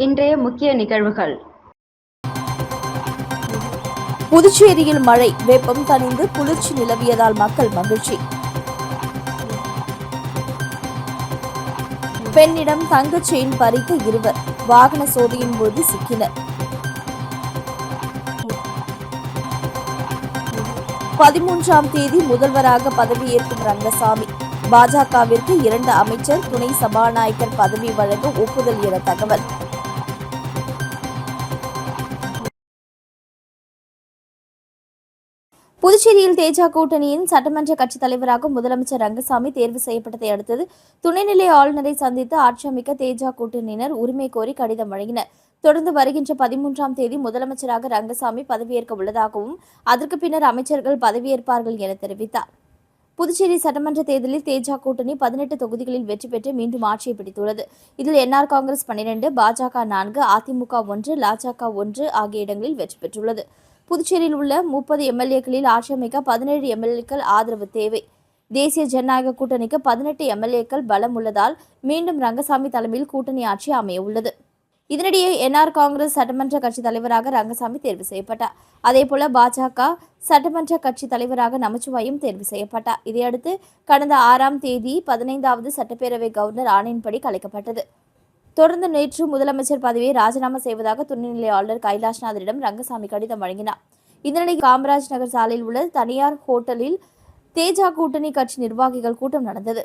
இன்றைய முக்கிய நிகழ்வுகள். புதுச்சேரியில் மழை, வெப்பம் தணிந்து குளிர்ச்சி நிலவியதால் மக்கள் மகிழ்ச்சி. பெண்ணிடம் தங்கச் செயின் பறித்த இருவர் வாகன சோதனையின் போது சிக்கினர். 13ஆம் தேதி முதல்வராக பதவியேற்கும் ரங்கசாமி. பாஜகவிற்கு 2 அமைச்சர், துணை சபாநாயகர் பதவி வழங்க ஒப்புதல் என தகவல். புதுச்சேரியில் தேஜ கூட்டணியின் சட்டமன்ற கட்சித் தலைவராக முதலமைச்சர் ரங்கசாமி தேர்வு செய்யப்பட்டதை அடுத்தது துணைநிலை ஆளுநரை சந்தித்து ஆட்சி அமைக்க தேஜ கூட்டணியினர் உரிமை கோரி கடிதம் வழங்கினர். தொடர்ந்து வருகின்ற 13ஆம் தேதி முதலமைச்சராக ரங்கசாமி பதவியேற்க உள்ளதாகவும் அதற்கு பின்னர் அமைச்சர்கள் பதவியேற்பார்கள் என தெரிவித்தார். புதுச்சேரி சட்டமன்ற தேர்தலில் தேஜ கூட்டணி 18 தொகுதிகளில் வெற்றி பெற்று மீண்டும் ஆட்சியை பிடித்துள்ளது. இதில் என்ஆர் காங்கிரஸ் 12, பாஜக 4, அதிமுக 1, லாஜக 1 ஆகிய இடங்களில் வெற்றி பெற்றுள்ளது. புதுச்சேரியில் உள்ள 30 எம்எல்ஏக்களில் ஆட்சி அமைக்க 17 எம்எல்ஏக்கள் ஆதரவு தேவை. தேசிய ஜனநாயக கூட்டணிக்கு 18 எம்எல்ஏக்கள் பலம் உள்ளதால் மீண்டும் ரங்கசாமி தலைமையில் கூட்டணி ஆட்சி அமைய உள்ளது. இதனிடையே என்ஆர் காங்கிரஸ் சட்டமன்ற கட்சி தலைவராக ரங்கசாமி தேர்வு செய்யப்பட்டார். அதேபோல பாஜக சட்டமன்ற கட்சி தலைவராக நமச்சிவாயம் தேர்வு செய்யப்பட்டார். இதையடுத்து கடந்த 6ஆம் தேதி 15வது சட்டப்பேரவை கவர்னர் ஆணையின்படி கலைக்கப்பட்டது. தொடர்ந்து நேற்று முதலமைச்சர் பதவியை ராஜினாமா செய்வதாக துணைநிலை ஆளுநர் கைலாஷ்நாதரிடம் ரங்கசாமி கடிதம் வழங்கினார். இதனிடையே காமராஜ் நகர் சாலையில் உள்ள தனியார் ஹோட்டலில் தேஜ கூட்டணி கட்சி நிர்வாகிகள் கூட்டம் நடந்தது.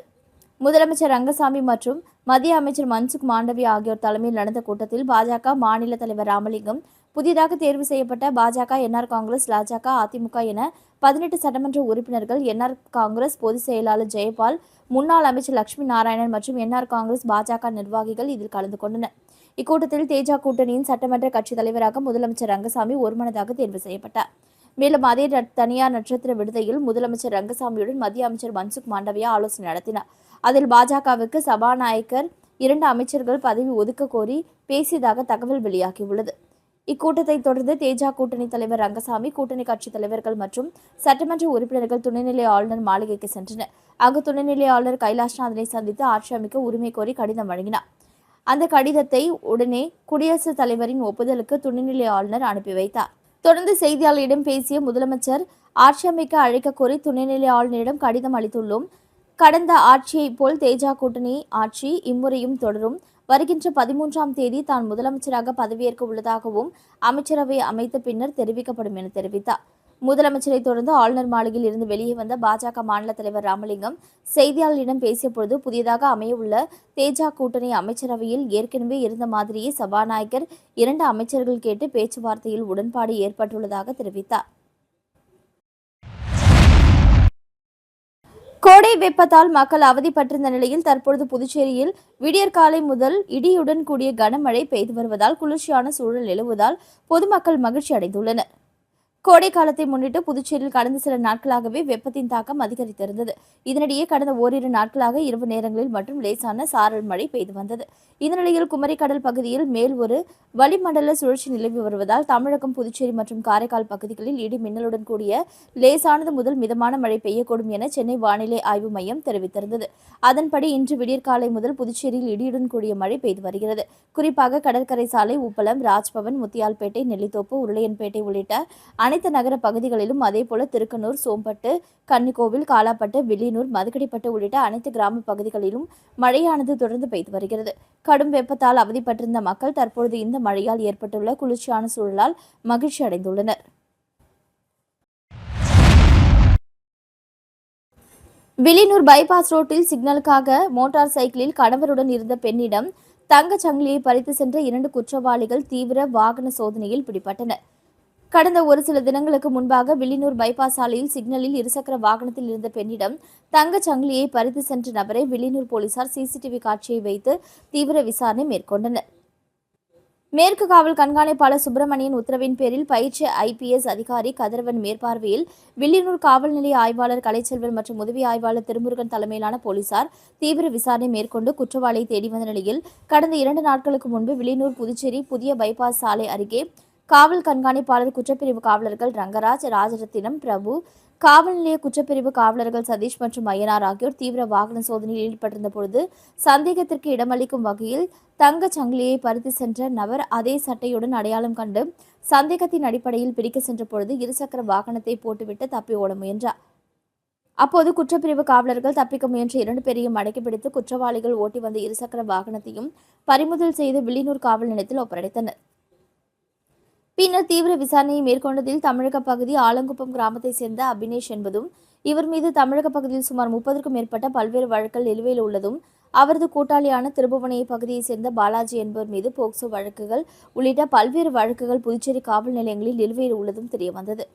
முதலமைச்சர் ரங்கசாமி மற்றும் மத்திய அமைச்சர் மன்சுக் மாண்டவியா ஆகியோர் தலைமையில் நடந்த கூட்டத்தில் பாஜக மாநில தலைவர் ராமலிங்கம், புதிதாக தேர்வு செய்யப்பட்ட பாஜக, என்ஆர் காங்கிரஸ், லாஜக, அதிமுக என 18 சட்டமன்ற உறுப்பினர்கள், என்ஆர் காங்கிரஸ் பொதுச் செயலாளர் ஜெயபால், முன்னாள் அமைச்சர் லட்சுமி நாராயணன் மற்றும் என்ஆர் காங்கிரஸ், பாஜக நிர்வாகிகள் இதில் கலந்து கொண்டனர். இக்கூட்டத்தில் தேஜ கூட்டணியின் சட்டமன்ற கட்சித் தலைவராக முதலமைச்சர் ரங்கசாமி ஒருமனதாக தேர்வு செய்யப்பட்டார். மேலும் அதே தனியார் நட்சத்திர விடுதியில் முதலமைச்சர் ரங்கசாமியுடன் மத்திய அமைச்சர் மன்சுக் மாண்டவியா ஆலோசனை நடத்தினார். அதில் பாஜகவுக்கு சபாநாயகர், 2 அமைச்சர்கள் பதவி ஒதுக்க கோரி பேசியதாக தகவல் வெளியாகியுள்ளது. இக்கூட்டத்தை தொடர்ந்து தேஜ கூட்டணி தலைவர் ரங்கசாமி, கூட்டணி கட்சித் தலைவர்கள் மற்றும் சட்டமன்ற உறுப்பினர்கள் துணைநிலை ஆளுநர் மாளிகைக்கு சென்றனர். அங்கு துணைநிலை ஆளுநர் கைலாஷ்நாதனை சந்தித்து ஆட்சி அமைக்க உரிமை கோரி கடிதம் வழங்கினார். அந்த கடிதத்தை உடனே குடியரசுத் தலைவரின் ஒப்புதலுக்கு துணைநிலை ஆளுநர் அனுப்பி வைத்தார். தொடர்ந்து செய்தியாளர்களிடம் பேசிய முதலமைச்சர், ஆட்சி அமைக்க அழைக்க கோரி துணைநிலை ஆளுநரிடம் கடிதம் அளித்துள்ளோம். கடந்த ஆட்சியைப் போல் தேஜ கூட்டணி ஆட்சி இம்முறையும் தொடரும். வருகின்ற 13ஆம் தேதி தான் முதலமைச்சராக பதவியேற்க உள்ளதாகவும் அமைச்சரவை அமைத்த பின்னர் தெரிவிக்கப்படும் என தெரிவித்தார். முதலமைச்சரை தொடர்ந்து ஆளுநர் மாளிகையில் இருந்து வெளியே வந்த பாஜக மாநில தலைவர் ராமலிங்கம் செய்தியாளர்களிடம் பேசியபொழுது, புதியதாக அமையவுள்ள தேஜ கூட்டணி அமைச்சரவையில் ஏற்கனவே இருந்த மாதிரியே சபாநாயகர், 2 அமைச்சர்கள் கேட்டு பேச்சுவார்த்தையில் உடன்பாடு ஏற்பட்டுள்ளதாக தெரிவித்தார். கோடை வெப்பத்தால் மக்கள் அவதிப்பட்டிருந்த நிலையில் தற்பொழுது புதுச்சேரியில் விடியற்காலை முதல் இடியுடன் கூடிய கனமழை பெய்து வருவதால் குளிர்ச்சியான சூழல் நிலவுவதால் பொதுமக்கள் மகிழ்ச்சி அடைந்துள்ளனர். கோடை காலத்தை முன்னிட்டு புதுச்சேரியில் கடந்த சில நாட்களாகவே வெப்பத்தின் தாக்கம் அதிகரித்திருந்தது. இதனிடையே கடந்த ஓரிரு நாட்களாக இரவு நேரங்களில் மற்றும் லேசான சாரல் மழை பெய்து வந்தது. இந்த நிலையில் குமரிக்கடல் பகுதியில் மேல் ஒரு வளிமண்டல சுழற்சி நிலவி வருவதால் தமிழகம், புதுச்சேரி மற்றும் காரைக்கால் பகுதிகளில் இடி மின்னலுடன் கூடிய லேசானது முதல் மிதமான மழை பெய்யக்கூடும் என சென்னை வானிலை ஆய்வு மையம் தெரிவித்திருந்தது. அதன்படி இன்று விடியற்காலை முதல் புதுச்சேரியில் இடியுடன் கூடிய மழை பெய்து வருகிறது. குறிப்பாக கடற்கரை சாலை, உப்பளம், ராஜ்பவன், முத்தியால்பேட்டை, நெல்லித்தோப்பு, உருளையன்பேட்டை உள்ளிட்ட அனைத்து நகர பகுதிகளிலும், அதேபோல திருக்கனூர், சோம்பட்டு, கன்னிக்கோவில், காலாப்பட்டு, வில்லியனூர், மதுக்கடிப்பட்டு உள்ளிட்ட அனைத்து கிராம பகுதிகளிலும் மழையானது தொடர்ந்து பெய்து வருகிறது. கடும் வெப்பத்தால் அவதிப்பட்டிருந்த மக்கள் தற்பொழுது இந்த மழையால் ஏற்பட்டுள்ள குளிர்ச்சியான சூழலால் மகிழ்ச்சி அடைந்துள்ளனர். வில்லியனூர் பைபாஸ் ரோட்டில் சிக்னலுக்காக மோட்டார் சைக்கிளில் கணவருடன் இருந்த பெண்ணிடம் தங்கச் சங்கிலியை பறித்து சென்ற 2 குற்றவாளிகள் தீவிர வாகன சோதனையில் பிடிபட்டனர். கடந்த ஒரு சில தினங்களுக்கு முன்பாக வில்லியனூர் பைபாஸ் சாலையில் சிக்னலில் இருசக்கர வாகனத்தில் இருந்த பெண்ணிடம் தங்கச் சங்கிலியை பறித்து சென்ற நபரை வில்லியனூர் போலீசார் சிசிடிவி காட்சியை வைத்து தீவிர விசாரணை மேற்கொண்டனர். மேற்கு காவல் கண்காணிப்பாளர் சுப்பிரமணியன் உத்தரவின் பேரில் பயிற்சி IPS அதிகாரி கதிரவன் மேற்பார்வையில் வில்லியனூர் காவல் நிலைய ஆய்வாளர் கலைச்செல்வன் மற்றும் உதவி ஆய்வாளர் திருமுருகன் தலைமையிலான போலீசார் தீவிர விசாரணை மேற்கொண்டு குற்றவாளியை தேடி வந்த நிலையில் கடந்த 2 நாட்களுக்கு முன்பு வில்லியனூர் புதுச்சேரி புதிய பைபாஸ் சாலை அருகே காவல் கண்காணிப்பாளர் குற்றப்பிரிவு காவலர்கள் ரங்கராஜ், ராஜரத்தினம், பிரபு, காவல் நிலைய குற்றப்பிரிவு காவலர்கள் சதீஷ் மற்றும் ஐயனார் ஆகியோர் தீவிர வாகன சோதனையில் ஈடுபட்டிருந்த பொழுது சந்தேகத்திற்கு இடமளிக்கும் வகையில் தங்கச் சங்கிலியை பறித்து சென்ற நபர் அதே சட்டையுடன் அடையாளம் கண்டு சந்தேகத்தின் அடிப்படையில் பிடிக்க சென்ற பொழுது இருசக்கர வாகனத்தை போட்டுவிட்டு தப்பி ஓட முயன்றார். அப்போது குற்றப்பிரிவு காவலர்கள் தப்பிக்க முயன்ற 2 பேரையும் அடக்கி பிடித்து குற்றவாளிகள் ஓட்டி வந்த இருசக்கர வாகனத்தையும் பறிமுதல் செய்து வில்லியனூர் காவல் நிலையத்தில் ஒப்படைத்தனர். பின்னர் தீவிர விசாரணையை மேற்கொண்டதில் தமிழக பகுதி ஆலங்குப்பம் கிராமத்தை சேர்ந்த அபினேஷ் என்பதும், இவர் மீது தமிழக பகுதியில் சுமார் 30க்கும் மேற்பட்ட பல்வேறு வழக்குகள் நிலுவையில் உள்ளதும், அவரது கூட்டாளியான திருபுவனை பகுதியைச் சேர்ந்த பாலாஜி என்பவர் மீது போக்சோ வழக்குகள் உள்ளிட்ட பல்வேறு வழக்குகள் புதுச்சேரி காவல் நிலையங்களில் நிலுவையில் உள்ளதும் தெரியவந்தது.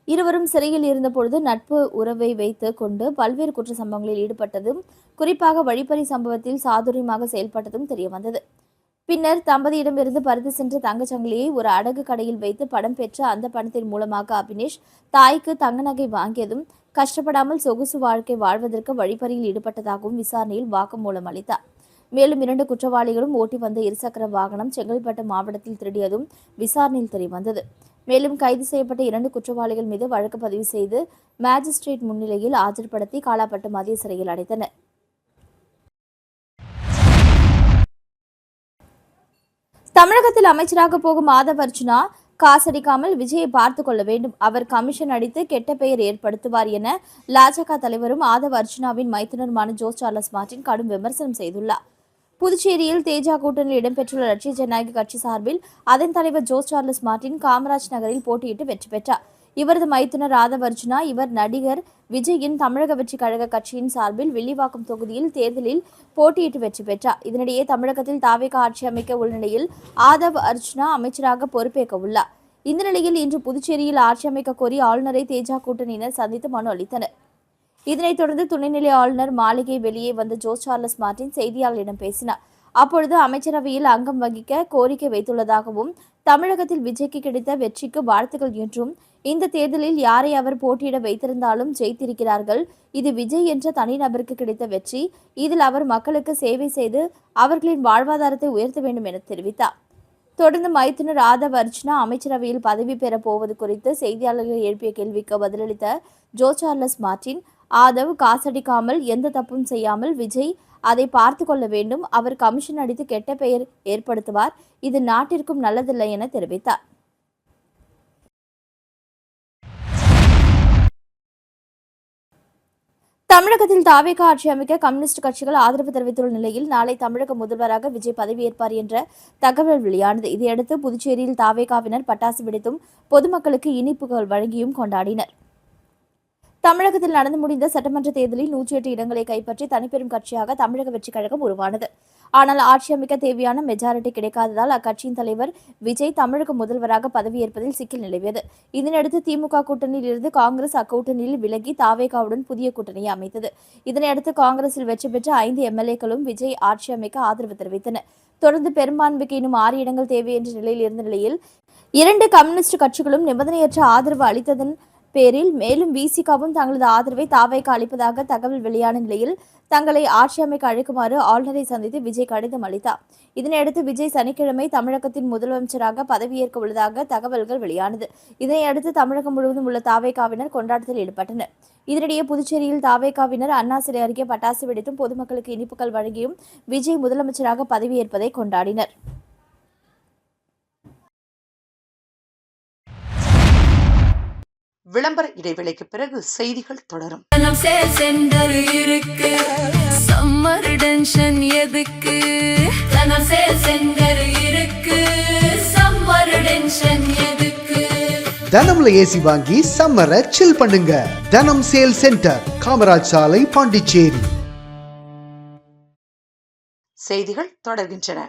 இருவரும் சிறையில் இருந்தபொழுது நட்பு உறவை வைத்து கொண்டு பல்வேறு குற்ற சம்பவங்களில் ஈடுபட்டதும், குறிப்பாக வழிப்பறி சம்பவத்தில் சாதுரியமாக செயல்பட்டதும் தெரியவந்தது. பின்னர் தம்பதியிடமிருந்து பறித்து சென்ற தங்கச்சங்கிலியை ஒரு அடகு கடையில் வைத்து படம் பெற்ற அந்த பணத்தின் மூலமாக அபினேஷ் தாய்க்கு தங்க நகை வாங்கியதும் கஷ்டப்படாமல் சொகுசு வாழ்க்கை வாழ்வதற்கு வழிப்பறியில் ஈடுபட்டதாகவும் விசாரணையில் வாக்குமூலம் அளித்தார். மேலும் 2 குற்றவாளிகளும் ஓட்டி வந்த இருசக்கர வாகனம் செங்கல்பட்டு மாவட்டத்தில் திருடியதும் விசாரணையில் தெரியவந்தது. மேலும் கைது செய்யப்பட்ட 2 குற்றவாளிகள் மீது வழக்கு பதிவு செய்து மேஜிஸ்ட்ரேட் முன்னிலையில் ஆஜர்படுத்தி காலாப்பட்டு மத்திய சிறையில் அடைத்தனர். தமிழகத்தில் அமைச்சராக போகும் ஆதவ் அர்ஜுனா காசடிக்காமல் விஜயை பார்த்துக் கொள்ள வேண்டும். அவர் கமிஷன் அடித்து கெட்ட பெயர் ஏற்படுத்துவார் என லாஜக தலைவரும் ஆதவ் அர்ஜுனாவின் மைத்துனருமான ஜோஸ் சார்லஸ் மார்டின் கடும் விமர்சனம் செய்துள்ளார். புதுச்சேரியில் தேஜா கூட்டணியில் இடம்பெற்றுள்ள லட்சிய ஜனநாயக கட்சி சார்பில் அதன் தலைவர் ஜோஸ் சார்லஸ் மார்டின் காமராஜ் நகரில் போட்டியிட்டு வெற்றி பெற்றார். இவரது மைத்துனர் ஆதவ் அர்ஜுனா இவர் நடிகர் விஜயின் தமிழக வெற்றி கழக கட்சியின் சார்பில் வில்லிவாக்கம் தொகுதியில் தேர்தலில் போட்டியிட்டு வெற்றி பெற்றார். இதனிடையே தமிழகத்தில் தாவேகா ஆட்சி அமைக்க உள்ள நிலையில் ஆதவ் அர்ஜுனா அமைச்சராக பொறுப்பேற்க உள்ளார். இந்த நிலையில் இன்று புதுச்சேரியில் ஆட்சி அமைக்க கோரி ஆளுநரை தேஜா கூட்டணியினர் சந்தித்து மனு அளித்தனர். இதனைத் தொடர்ந்து துணைநிலை ஆளுநர் மாளிகை வெளியே வந்த ஜோஸ் சார்லஸ் மார்டின் செய்தியாளர்களிடம் பேசினார். அப்பொழுது அமைச்சரவையில் அங்கம் வகிக்க கோரிக்கை வைத்துள்ளதாகவும், தமிழகத்தில் விஜய்க்கு கிடைத்த வெற்றிக்கு வாழ்த்துக்கள் என்றும், இந்த தேர்தலில் யாரை அவர் போட்டியிட வைத்திருந்தாலும் ஜெயித்திருக்கிறார்கள். இது விஜய் என்ற தனிநபருக்கு கிடைத்த வெற்றி. இதில் அவர் மக்களுக்கு சேவை செய்து அவர்களின் வாழ்வாதாரத்தை உயர்த்த வேண்டும் என தெரிவித்தார். தொடர்ந்து மைத்துனர் ஆதவ் அர்ஜுனா அமைச்சரவையில் பதவி பெறப் போவது குறித்து செய்தியாளர்கள் எழுப்பிய கேள்விக்கு பதிலளித்த ஜோஸ் சார்லஸ் மார்டின், ஆதவ் காசடிக்காமல் எந்த தப்பும் செய்யாமல் விஜய் அதை பார்த்து கொள்ள வேண்டும். அவர் கமிஷன் அடித்து கெட்ட பெயர் ஏற்படுத்துவார். இது நாட்டிற்கும் நல்லதில்லை என தெரிவித்தார். தமிழகத்தில் தாவேகா ஆட்சி அமைக்க கம்யூனிஸ்ட் கட்சிகள் ஆதரவு தெரிவித்துள்ள நிலையில் நாளை தமிழக முதல்வராக விஜய் பதவியேற்பார் என்ற தகவல் வெளியானது. இதையடுத்து புதுச்சேரியில் தாவேகாவினர் பட்டாசு வெடித்தும் பொதுமக்களுக்கு இனிப்புகள் வழங்கியும் கொண்டாடினர். தமிழகத்தில் நடந்து முடிந்த சட்டமன்ற தேர்தலில் 108 இடங்களை கைப்பற்றி தனிப்பெரும் கட்சியாக தமிழக வெற்றிக் கழகம் உருவானது. ஆனால் ஆட்சி அமைக்க தேவையான மெஜாரிட்டி கிடைக்காததால் அக்கட்சியின் தலைவர் விஜய் தமிழக முதல்வராக பதவியேற்பதில் சிக்கல் நிலவியது. இதனையடுத்து திமுக கூட்டணியில் இருந்து காங்கிரஸ் அக்கூட்டணியில் விலகி தாவேகாவுடன் புதிய கூட்டணியை அமைத்தது. இதனையடுத்து காங்கிரஸில் வெற்றி பெற்ற 5 எம்எல்ஏக்களும் விஜய் ஆட்சி அமைக்க ஆதரவு தெரிவித்தனர். தொடர்ந்து பெரும்பான்மைக்கு இன்னும் 6 இடங்கள் தேவை என்ற நிலையில் இருந்த நிலையில் 2 கம்யூனிஸ்ட் கட்சிகளும் நிபந்தனையற்ற ஆதரவு அளித்ததன் பேரில் மேலும் விசிகாவும் தங்களது ஆதரவை தாவேகா அளிப்பதாக தகவல் வெளியான நிலையில் தங்களை ஆட்சி அமைக்க அழைக்குமாறு ஆளுநரை சந்தித்து விஜய் கடிதம் அளித்தார். இதனையடுத்து விஜய் சனிக்கிழமை தமிழகத்தின் முதலமைச்சராக பதவியேற்க உள்ளதாக தகவல்கள் வெளியானது. இதனையடுத்து தமிழகம் முழுவதும் உள்ள தாவேகாவினர் கொண்டாட்டத்தில் ஈடுபட்டனர். இதனிடையே புதுச்சேரியில் தாவேகாவினர் அண்ணா சிலை அருகே பட்டாசு வெடித்தும் பொதுமக்களுக்கு இனிப்புகள் வழங்கியும் விஜய் முதலமைச்சராக பதவியேற்பதை கொண்டாடினர். விளம்பர இடைவேளைக்கு பிறகு செய்திகள் தொடரும். தனம்ல ஏசி வாங்கி சம்மரை சில் பண்ணுங்க. தனம் சேல் சென்டர், காமராஜ் சாலை, பாண்டிச்சேரி. செய்திகள் தொடர்கின்றன.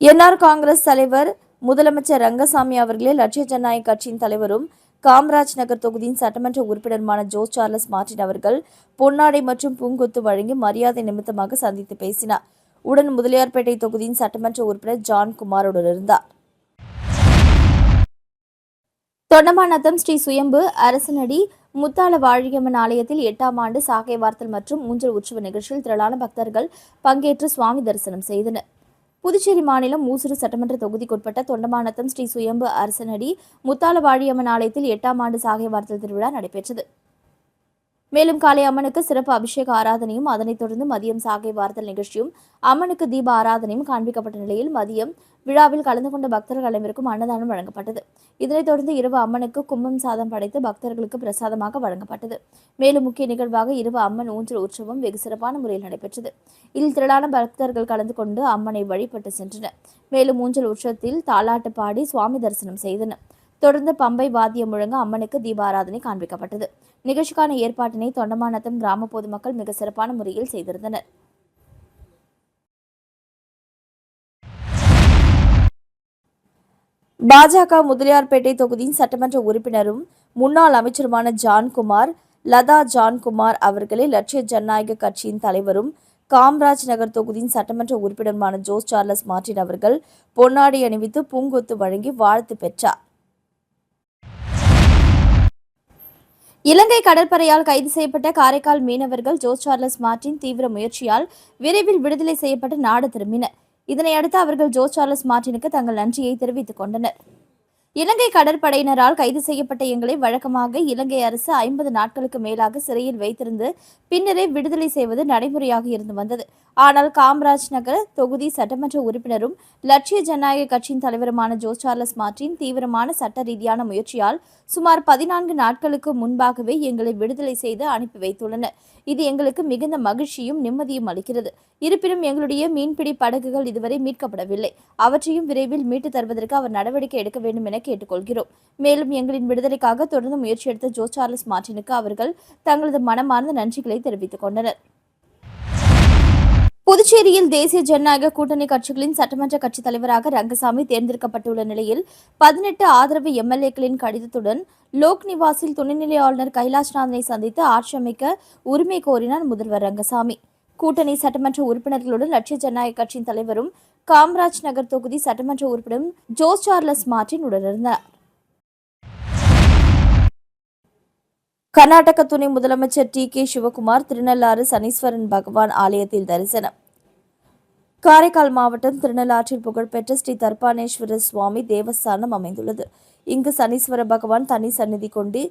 என்ஆர் காங்கிரஸ் தலைவர் முதலமைச்சர் ரங்கசாமி அவர்களே லட்சிய ஜனநாயக கட்சியின் தலைவரும் காமராஜ் நகர் தொகுதியின் சட்டமன்ற உறுப்பினருமான ஜோஸ் சார்லஸ் மார்டின் அவர்கள் பொன்னாடை மற்றும் பூங்கொத்து வழங்கி மரியாதை நிமித்தமாக சந்தித்து பேசினார். உடன் முதலியார்பேட்டை தொகுதியின் சட்டமன்ற உறுப்பினர் ஜான் குமாருடன் இருந்தார். தொண்டமாநத்தம் ஸ்ரீ சுயம்பு அரசனடி முத்தாள வாழியம்மன் ஆலயத்தில் 8ஆம் ஆண்டு சாகை வார்த்தல் மற்றும் ஊஞ்சல் உற்சவ நிகழ்ச்சியில் திரளான பக்தர்கள் பங்கேற்று சுவாமி தரிசனம் செய்தனர். புதுச்சேரி மாநிலம் மூசூர் சட்டமன்ற தொகுதிக்குட்பட்ட தொண்டமாநத்தம் ஸ்ரீ சுயம்பு அரசனடி முத்தாலவாழியம்மன் ஆலயத்தில் 8ஆம் ஆண்டு சாகை வார்த்தல் திருவிழா நடைபெற்றது. மேலும் காலை அம்மனுக்கு சிறப்பு அபிஷேக ஆராதனையும் அதனைத் தொடர்ந்து மதியம் சாகை வார்த்தல் நிகழ்ச்சியும் அம்மனுக்கு தீப ஆராதனையும் காண்பிக்கப்பட்ட நிலையில் மதியம் விழாவில் கலந்து கொண்ட பக்தர்கள் அனைவருக்கும் அன்னதானம் வழங்கப்பட்டது. இதனைத் தொடர்ந்து இரவு அம்மனுக்கு கும்பம் சாதம் படைத்து பக்தர்களுக்கு பிரசாதமாக வழங்கப்பட்டது. மேலும் முக்கிய நிகழ்வாக இரவு அம்மன் ஊஞ்சல் உற்சவம் வெகு சிறப்பான முறையில் நடைபெற்றது. இதில் திரளான பக்தர்கள் கலந்து கொண்டு அம்மனை வழிபட்டு சென்றனர். மேலும் ஊஞ்சல் உற்சவத்தில் தாலாட்டு பாடி சுவாமி தரிசனம் செய்தனர். தொடர்ந்து பம்பை வாத்தியம் முழங்க அம்மனுக்கு தீபாராதனை காண்பிக்கப்பட்டது. நிகழ்ச்சிக்கான ஏற்பாட்டினை தொண்டமாநத்தம் கிராம பொதுமக்கள் மிக சிறப்பான முறையில் செய்திருந்தனர். பாஜக முதலியார்பேட்டை தொகுதியின் சட்டமன்ற உறுப்பினரும் முன்னாள் அமைச்சருமான ஜான்குமார் லதா ஜான்குமார் அவர்களை லட்சிய ஜனநாயக கட்சியின் தலைவரும் காமராஜ் நகர் தொகுதியின் சட்டமன்ற உறுப்பினருமான ஜோஸ் சார்லஸ் மார்டின் அவர்கள் பொன்னாடை அணிவித்து பூங்கொத்து வழங்கி வாழ்த்து பெற்றார். இலங்கை கடற்படையால் கைது செய்யப்பட்ட காரைக்கால் மீனவர்கள் ஜோஸ் சார்லஸ் மார்டின் தீவிர முயற்சியால் விரைவில் விடுதலை செய்யப்பட்டு நாடு திரும்பினர். இதனையடுத்து அவர்கள் ஜோஸ் சார்லஸ் மார்டினுக்கு தங்கள் நன்றியை தெரிவித்துக் கொண்டனர். இலங்கை கடற்படையினரால் கைது செய்யப்பட்ட எங்களை வழக்கமாக இலங்கை அரசு 50 நாட்களுக்கு மேலாக சிறையில் வைத்திருந்து பின்னரே விடுதலை செய்வது நடைமுறையாக இருந்து வந்தது. ஆனால் காமராஜ் நகர் தொகுதி சட்டமன்ற உறுப்பினரும் லட்சிய ஜனநாயக கட்சியின் தலைவருமான ஜோஸ் சார்லஸ் மார்டின் தீவிரமான சட்ட ரீதியான முயற்சியால் சுமார் 14 நாட்களுக்கு முன்பாகவே எங்களை விடுதலை செய்து அனுப்பி வைத்துள்ளனர். இது எங்களுக்கு மிகுந்த மகிழ்ச்சியும் நிம்மதியும் அளிக்கிறது. இருப்பினும் எங்களுடைய மீன்பிடி படகுகள் இதுவரை மீட்கப்படவில்லை. அவற்றையும் விரைவில் மீட்டு தருவதற்கு அவர் நடவடிக்கை எடுக்க வேண்டும் என கேட்டுக்கொள்கிறோம். மேலும் எங்களின் விடுதலைக்காக தொடர்ந்து முயற்சி எடுத்த ஜோஸ் சார்லஸ் மார்டினுக்கு அவர்கள் தங்களது மனமார்ந்த நன்றிகளை தெரிவித்துக் கொண்டனர். புதுச்சேரியில் தேசிய ஜனநாயக கூட்டணி கட்சிகளின் சட்டமன்ற கட்சித் தலைவராக ரங்கசாமி தேர்ந்தெடுக்கப்பட்டுள்ள நிலையில் 18 ஆதரவு எம்எல்ஏக்களின் கடிதத்துடன் லோக் நிவாசில் துணைநிலை ஆளுநர் கைலாஷ்நாதனை சந்தித்து ஆட்சி அமைக்க உரிமை கோரினார் முதல்வர் ரங்கசாமி. கூட்டணி சட்டமன்ற உறுப்பினர்களுடன் லட்சிய ஜனநாயக கட்சியின் தலைவரும் காமராஜ் நகர் தொகுதி சட்டமன்ற உறுப்பினரும் ஜோஸ் சார்லஸ் மார்டின் உடனிருந்தார். கர்நாடக துணை முதலமைச்சர் டி.கே. சிவகுமார் திருநள்ளாறு சனீஸ்வரன் பகவான் ஆலயத்தில் தரிசனம். காரைக்கால் மாவட்டம் திருநள்ளாற்றில் புகழ்பெற்ற ஸ்ரீ தர்பானேஸ்வர சுவாமி தேவஸ்தானம் அமைந்துள்ளது. இங்கு சனீஸ்வர பகவான் தனி சந்நிதி கொண்டு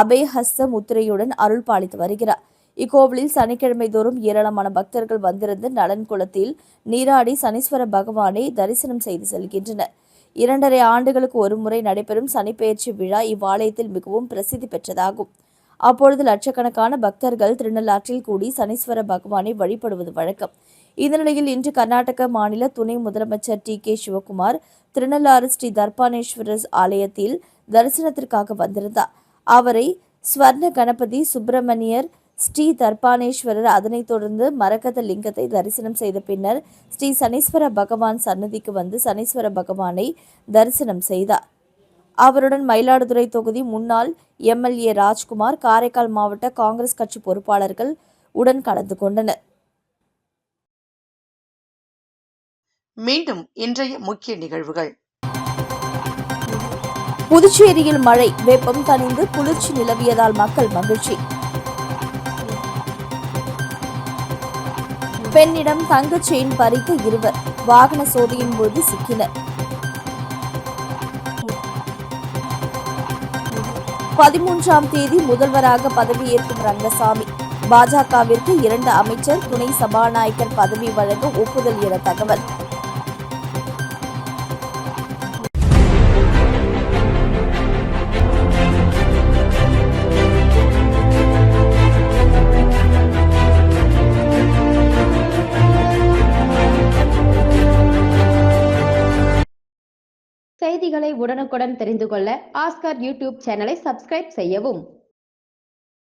அபயஹஸ்த முத்திரையுடன் அருள் பாலித்து வருகிறார். இக்கோவிலில் சனிக்கிழமை தோறும் ஏராளமான பக்தர்கள் வந்திருந்து நலன் குளத்தில் நீராடி சனீஸ்வர பகவானை தரிசனம் செய்து செல்கின்றனர். 2.5 ஆண்டுகளுக்கு ஒருமுறை நடைபெறும் சனிப்பெயர்ச்சி விழா இவ்வாலயத்தில் மிகவும் பிரசித்தி பெற்றதாகும். அப்பொழுது லட்சக்கணக்கான பக்தர்கள் திருநள்ளாற்றில் கூடி சனீஸ்வர பகவானை வழிபடுவது வழக்கம். இந்த நிலையில் இன்று கர்நாடக மாநில துணை முதலமைச்சர் டி.கே. சிவகுமார் திருநள்ளாறு ஸ்ரீ தர்பானேஸ்வரர் ஆலயத்தில் தரிசனத்திற்காக வந்திருந்தார். அவரை ஸ்வர்ண கணபதி சுப்பிரமணியர் ஸ்ரீ தர்பானேஸ்வரர் அதனைத் தொடர்ந்து மரகத லிங்கத்தை தரிசனம் செய்த பின்னர் ஸ்ரீ சனீஸ்வர பகவான் சன்னதிக்கு வந்து சனீஸ்வர பகவானை தரிசனம் செய்தார். அவருடன் மயிலாடுதுறை தொகுதி முன்னாள் எம்எல்ஏ ராஜ்குமார், காரைக்கால் மாவட்ட காங்கிரஸ் கட்சி பொறுப்பாளர்கள் உடன் கலந்து கொண்டனர். மீண்டும் இன்றைய முக்கிய நிகழ்வுகள். புதுச்சேரியில் மழை, வெப்பம் தணிந்து குளிர்ச்சி நிலவியதால் மக்கள் மகிழ்ச்சி. பெண்ணிடம் தங்க செயின் பறித்த 2 வாகன சோதனையின் போது சிக்கினர். 13ஆம் தேதி முதல்வராக பதவியேற்கும் ரங்கசாமி. பாஜகவிற்கு 2 அமைச்சர், துணை சபாநாயகர் பதவி வழங்க ஒப்புதல் என தகவல். செய்திகளை உடனுக்குடன் தெரிந்து கொள்ள ஆஸ்கர் யூடியூப் சேனலை சப்ஸ்கிரைப் செய்யவும்.